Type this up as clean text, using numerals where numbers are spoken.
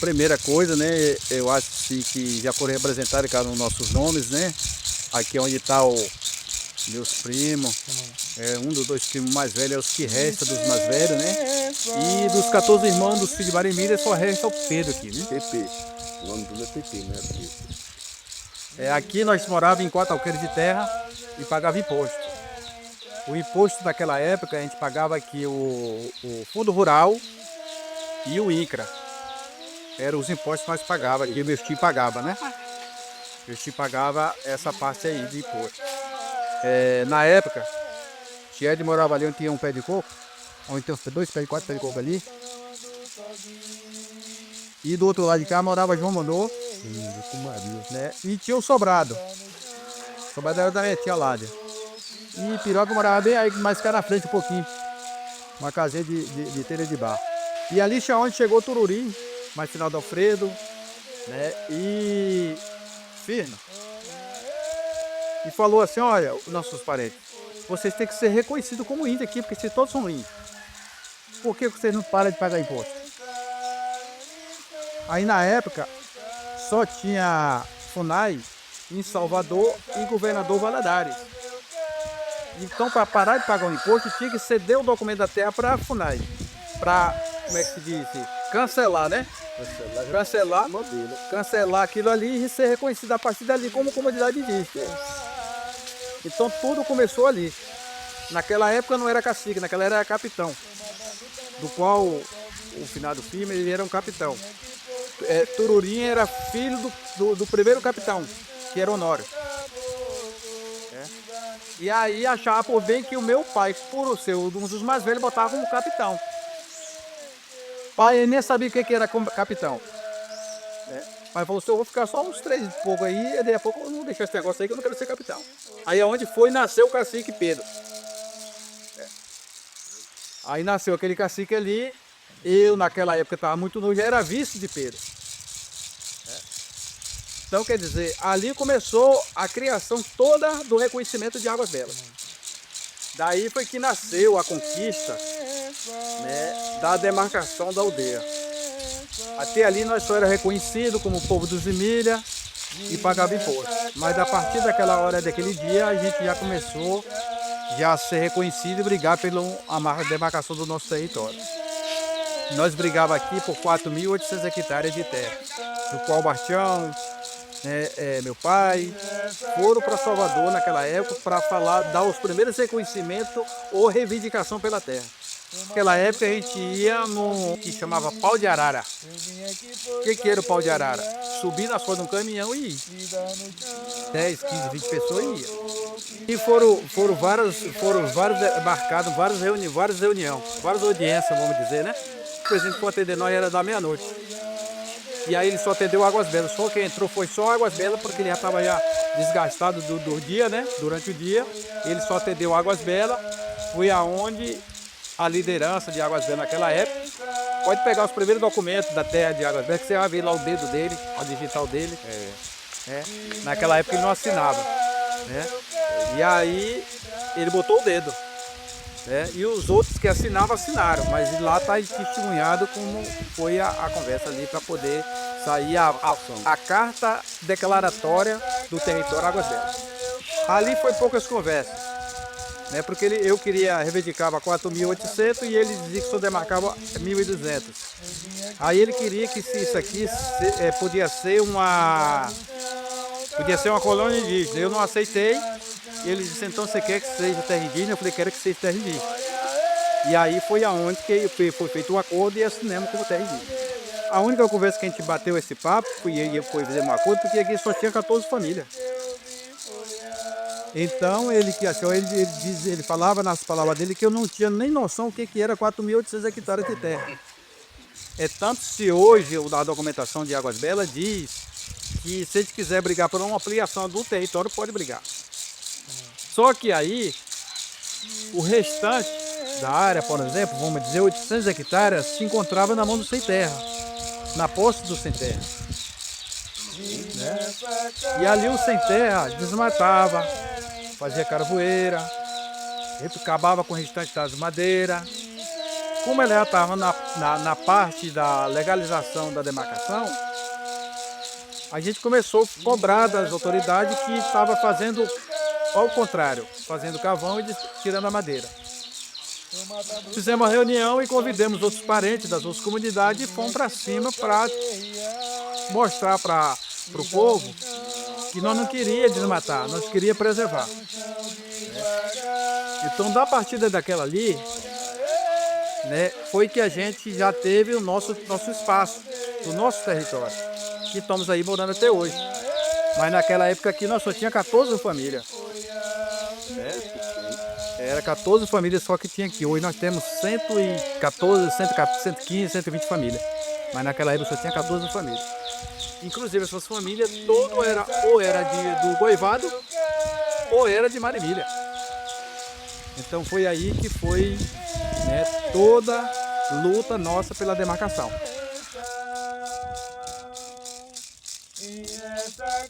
primeira coisa, né, eu acho que já foram representados cara, os nossos nomes, né? Aqui é onde está o meus primos, um dos dois primos mais velhos é os que resta dos mais velhos, né? E dos 14 irmãos dos filhos de Marimira só resta o Pedro aqui, né? PP. O nome tudo é PP, né? Aqui nós morávamos em 4 alqueires de terra e pagava imposto. O imposto daquela época a gente pagava aqui o Fundo Rural e o INCRA. Eram os impostos que nós pagávamos aqui, o meu tio pagava, né? Meu tio pagava essa parte aí de imposto. Na época, Tiede morava ali onde tinha um pé de coco, onde tem 4 pés de coco ali. E do outro lado de cá morava João Mondô, né? E tinha o Sobrado. O Sobrado era da minha tia Ládia. E Piroca morava bem aí, mais cá na frente um pouquinho. Uma casinha de telha de barro. E ali tinha onde chegou Tururi, mais final do Alfredo, né? E Firno. E falou assim, olha, nossos parentes, vocês têm que ser reconhecidos como índio aqui, porque vocês todos são índios. Por que vocês não param de pagar imposto? Aí na época só tinha FUNAI em Salvador e Governador Valadares. Então para parar de pagar o imposto tinha que ceder o documento da terra para a FUNAI. Para, como é que se diz? Cancelar, né? Cancelar aquilo ali e ser reconhecido a partir dali como comunidade indígena. Então tudo começou ali. Naquela época não era cacique, naquela era capitão. Do qual o finado firme ele era um capitão. Tururim era filho do primeiro capitão, que era Honório. E aí achava por bem que o meu pai, por ser um dos mais velhos, botava como capitão. Pai ele nem sabia o que era capitão. Mas falou assim, eu vou ficar só uns 3 e pouco aí, e daí a pouco eu não deixar esse negócio aí que eu não quero ser capitão. Aí é onde foi nasceu o cacique Pedro. Aí nasceu aquele cacique ali, eu naquela época estava muito novo, já era vice de Pedro. Então quer dizer, ali começou a criação toda do reconhecimento de Águas Belas. Daí foi que nasceu a conquista, né, da demarcação da aldeia. Até ali nós só era reconhecido como o povo dos Emília e pagava imposto. Mas a partir daquela hora, daquele dia, a gente já começou a ser reconhecido e brigar pela demarcação do nosso território. Nós brigava aqui por 4.800 hectares de terra, do qual Bastião, meu pai, foram para Salvador naquela época para dar os primeiros reconhecimentos ou reivindicação pela terra. Naquela época a gente ia no que chamava pau de arara. O que era o pau de arara? Subir nas costas de um caminhão e ir. 10, 15, 20 pessoas e ia. E foram vários marcados, várias reuniões, várias audiências, vamos dizer, né? O presidente for atender nós era da meia-noite. E aí ele só atendeu Águas Belas. Só quem entrou foi só Águas Belas, porque ele já estava já desgastado do dia, né? Durante o dia. Ele só atendeu Águas Belas. Foi aonde a liderança de Águas Belas naquela época. Pode pegar os primeiros documentos da terra de Águas Belas, que você vai ver lá o dedo dele, a digital dele. Naquela época ele não assinava. Né? E aí ele botou o dedo. E os outros que assinavam, assinaram, mas lá está testemunhado como foi a conversa ali para poder sair a carta declaratória do território Águas Belas. Ali foi poucas conversas, né? Porque eu queria reivindicava 4.800 e ele dizia que só demarcava 1.200. Aí ele queria que isso aqui podia ser uma colônia indígena. Eu não aceitei. E ele disse, então você quer que seja terra indígena? Eu falei, quero que seja terra indígena. E aí foi aonde que foi feito um acordo e assinamos como terra indígena. A única conversa que a gente bateu esse papo, foi fazer um acordo, porque aqui só tinha 14 famílias. Então ele que achou, ele falava nas palavras dele que eu não tinha nem noção o que era 4.800 hectares de terra. Tanto se hoje a documentação de Águas Belas diz que se a gente quiser brigar por uma ampliação do território, pode brigar. Só que aí, o restante da área, por exemplo, vamos dizer, 800 hectares, se encontrava na mão do sem terra, na posse do sem terra. Né? E ali o sem terra desmatava, fazia carvoeira, acabava com o restante das madeiras, como ela já estava na parte da legalização da demarcação, a gente começou a cobrar das autoridades que estava fazendo ao contrário, fazendo carvão e tirando a madeira. Fizemos uma reunião e convidamos outros parentes das outras comunidades e fomos para cima para mostrar para o povo que nós não queríamos desmatar, nós queríamos preservar. Então, da partida daquela ali, né, foi que a gente já teve o nosso espaço, o nosso território, que estamos aí morando até hoje. Mas naquela época aqui nós só tinha 14 famílias. Era 14 famílias só que tinha aqui. Hoje nós temos 114, 115, 120 famílias. Mas naquela época só tinha 14 famílias. Inclusive essas famílias todas ou era do Goivado ou era de Marimilha. Então foi aí que foi, né, toda luta nossa pela demarcação. E essa